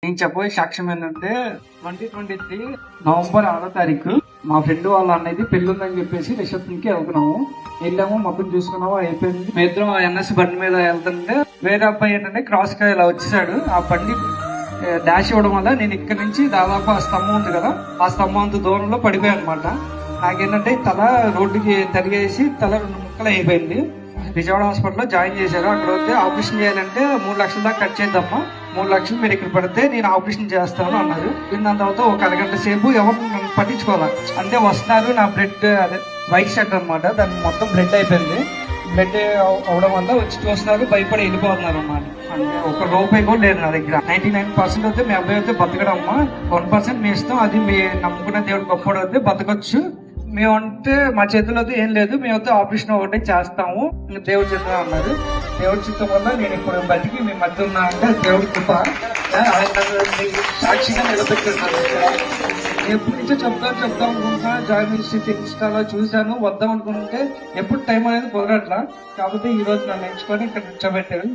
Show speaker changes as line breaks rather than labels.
నేను చెప్పబోయే సాక్ష్యం ఏంటంటే 2023 నవంబర్ 6వ తారీఖు మా ఫ్రెండ్ వాళ్ళ అన్నది పెళ్లి ఉందని చెప్పేసి రిసెప్షన్ కి వెళ్తున్నాము. వెళ్ళాము, మొత్తం చూసుకున్నాము, అయిపోయింది. మేము ఇద్దరం ఎన్ఎస్ బండి మీద వెళ్తుంటే వేరే అబ్బాయి ఏంటంటే క్రాస్ గా ఇలా వచ్చేసాడు. ఆ బండి డాష్ ఇవ్వడం వల్ల నేను ఇక్కడ నుంచి దాదాపు ఆ స్తంభం ఉంది కదా, ఆ స్తంభం అంత దూరంలో పడిపోయాను అనమాట. నాకేంటంటే తల రోడ్డుకి తరిగేసి తల 2 ముక్కలు అయిపోయింది. విజయవాడ హాస్పిటల్లో జాయిన్ చేశారు. అక్కడ వస్తే ఆపరేషన్ చేయాలంటే 3 లక్షల దాకా ఖర్చు చేద్దామా, 3 లక్షలు మీరు ఇక్కడ పడితే నేను ఆపరేషన్ చేస్తాను అన్నారు. దాని తర్వాత ఒక అరగంట సేపు ఎవరు నన్ను పట్టించుకోవాలి. అంటే వస్తున్నారు, నా బ్లడ్ అదే వైట్ షర్ట్ అనమాట, దానికి మొత్తం బ్లడ్ అయిపోయింది. బ్లడ్ అవడం వల్ల వచ్చి చూస్తున్నారు, భయపడి వెళ్ళిపోతున్నారు అన్నమాట. అంటే ₹1 కూడా లేదు నా దగ్గర. 99% అయితే మీ అబ్బాయి అయితే బతకడమ్మా, 1% మీ ఇష్టం, అది మీ నమ్ముకున్న దేవుడు గొప్పవాడు అయితే బతకొచ్చు. మేమంటే మా చేతిలో అయితే ఏం లేదు, మేమైతే ఆపరేషన్ ఒకటే చేస్తాము, దేవుడి చిత్తం అన్నారు. దేవుడి చిత్తం వల్ల నేను ఇప్పుడు బతికి మీ మధ్య ఉన్నా అంటే దేవుడి కృప. సాక్షిగా నిలబెట్టున్నాను. ఎప్పటి నుంచో చెప్తాం అనుకుంటున్నా, జాబ్ ఇన్స్టాలో చూశాను, వద్దాం అనుకుంటే ఎప్పుడు టైం అనేది కుదరట్లా. కాకపోతే ఈ రోజు నన్ను ఎంచుకొని ఇక్కడ నిల్చోబెట్టారు.